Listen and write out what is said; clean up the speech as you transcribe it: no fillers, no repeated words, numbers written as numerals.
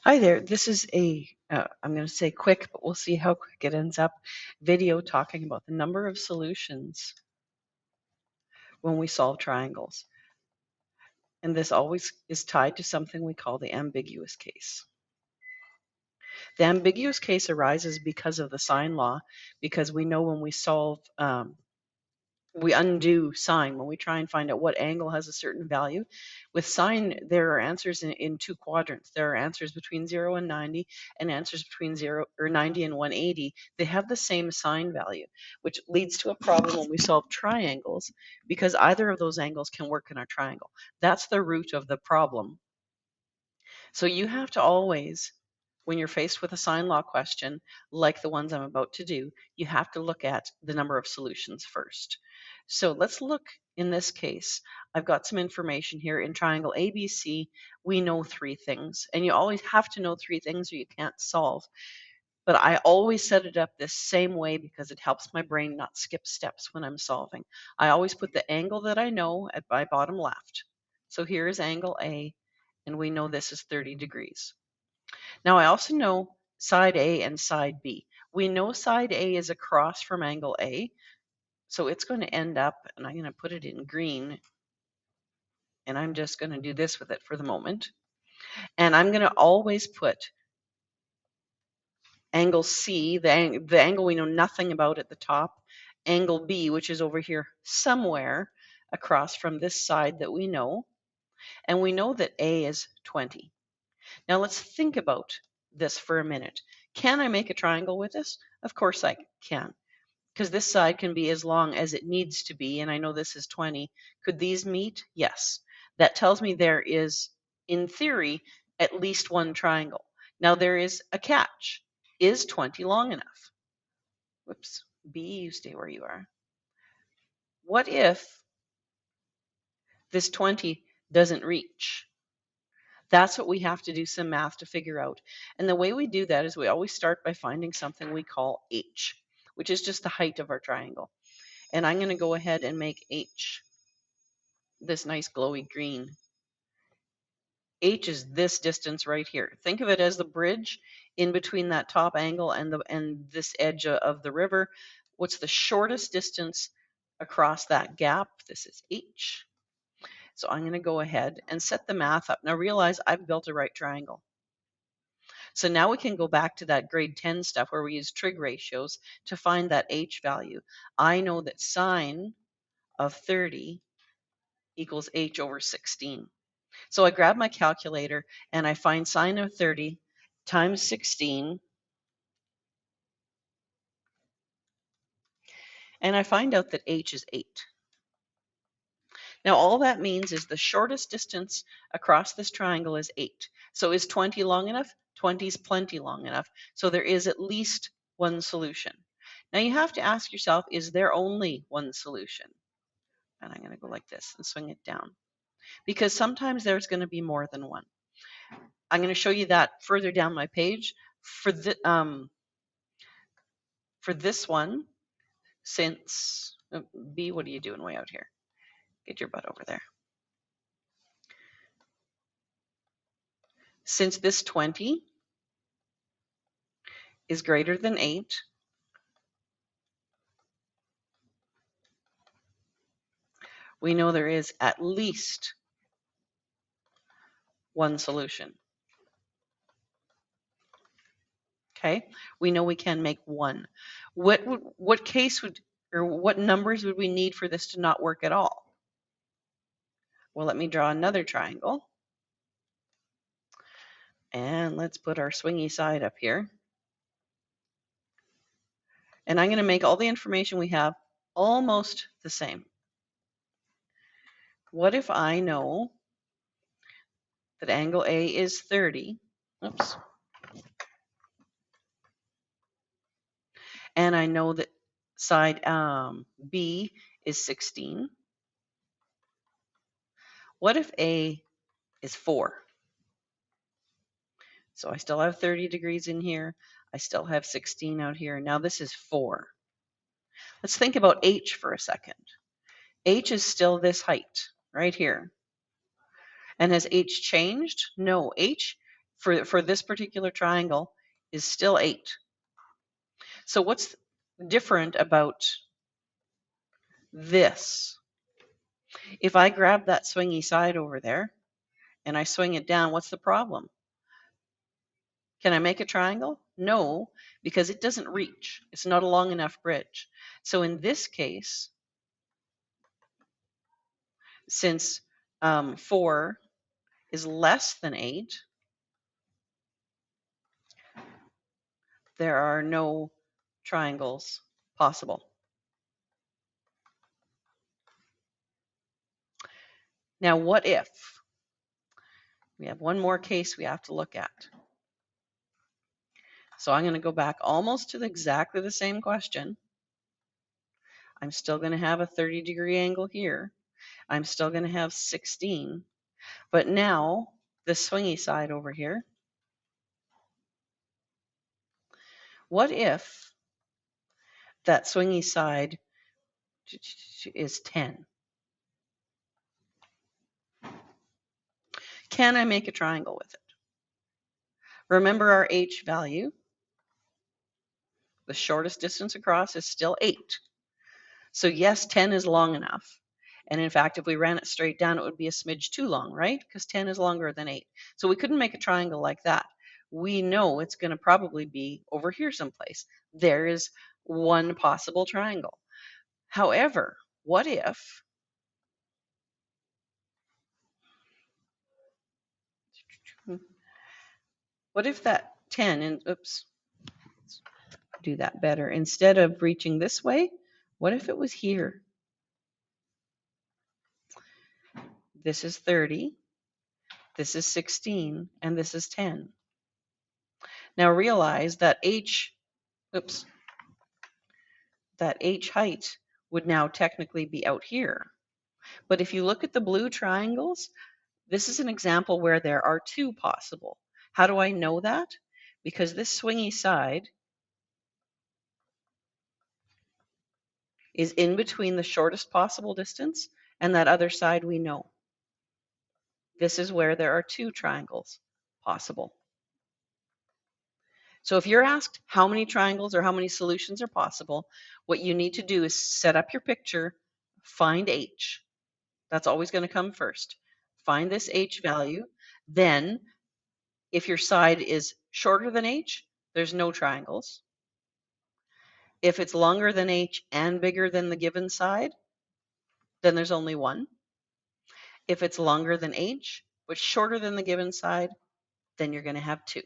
Hi there. This is I'm going to say quick, but we'll see how quick it ends up, video talking about the number of solutions when we solve triangles. And this always is tied to something we call the ambiguous case. The ambiguous case arises because of the sine law, because we know when we solve we undo sine when we try and find out what angle has a certain value. With sine, there are answers in two quadrants. There are answers between 0 and 90 and answers between 90 and 180. They have the same sine value, which leads to a problem when we solve triangles because either of those angles can work in our triangle. That's the root of the problem. So you have to always, when you're faced with a sine law question, like the ones I'm about to do, you have to look at the number of solutions first. So let's look in this case. I've got some information here in triangle ABC. We know three things, and you always have to know three things or you can't solve. But I always set it up this same way because it helps my brain not skip steps when I'm solving. I always put the angle that I know at my bottom left. So here is angle A, and we know this is 30 degrees. Now I also know side A and side B. We know side A is across from angle A, so it's going to end up, and I'm going to put it in green, and I'm just going to do this with it for the moment. And I'm going to always put angle C, the angle we know nothing about at the top, angle B, which is over here somewhere across from this side that we know, and we know that A is 20. Now let's think about this for a minute. Can I make a triangle with this? Of course I can, because this side can be as long as it needs to be, and I know this is 20. Could these meet? Yes. That tells me there is, in theory, at least one triangle. Now there is a catch. Is 20 long enough? Whoops, B, you stay where you are. What if this 20 doesn't reach? That's what we have to do some math to figure out. And the way we do that is we always start by finding something we call H, which is just the height of our triangle. And I'm going to go ahead and make H this nice glowy green. H is this distance right here. Think of it as the bridge in between that top angle and this edge of the river. What's the shortest distance across that gap? This is H. So I'm going to go ahead and set the math up. Now realize I've built a right triangle. So now we can go back to that grade 10 stuff where we use trig ratios to find that H value. I know that sine of 30 equals H over 16. So I grab my calculator and I find sine of 30 times 16. And I find out that H is 8. Now all that means is the shortest distance across this triangle is 8. So is 20 long enough? 20 is plenty long enough. So there is at least one solution. Now you have to ask yourself, is there only one solution? And I'm going to go like this and swing it down, because sometimes there's going to be more than one. I'm going to show you that further down my page. For this one, since B, what are you doing way out here? Get your butt over there. Since this 20 is greater than 8, we know there is at least one solution. Okay, we know we can make one. What case would, or what numbers would we need for this to not work at all? Well, let me draw another triangle. And let's put our swingy side up here. And I'm going to make all the information we have almost the same. What if I know that angle A is 30? Oops. And I know that side B is 16. What if A is 4? So I still have 30 degrees in here. I still have 16 out here. Now this is 4. Let's think about H for a second. H is still this height right here. And has H changed? No, H for this particular triangle is still 8. So what's different about this? If I grab that swingy side over there and I swing it down, what's the problem? Can I make a triangle? No, because it doesn't reach. It's not a long enough bridge. So in this case, since 4 is less than 8, there are no triangles possible. Now, what if? We have one more case we have to look at. So I'm going to go back almost to exactly the same question. I'm still going to have a 30-degree angle here. I'm still going to have 16. But now, the swingy side over here, what if that swingy side is 10? Can I make a triangle with it? Remember our h value. The shortest distance across is still 8. So yes, 10 is long enough. And in fact, if we ran it straight down, it would be a smidge too long, right? Because 10 is longer than 8. So we couldn't make a triangle like that. We know it's going to probably be over here someplace. There is one possible triangle. However, what if that 10, and oops, let's do that better. Instead of reaching this way, what if it was here? This is 30, this is 16, and this is 10. Now realize that that h height would now technically be out here. But if you look at the blue triangles, this is an example where there are 2 possible. How do I know that? Because this swingy side is in between the shortest possible distance and that other side we know. This is where there are 2 triangles possible. So if you're asked how many triangles or how many solutions are possible, what you need to do is set up your picture, find h. That's always going to come first. Find this h value. Then, if your side is shorter than h, there's no triangles. If it's longer than h and bigger than the given side, then there's only one. If it's longer than h, but shorter than the given side, then you're going to have 2.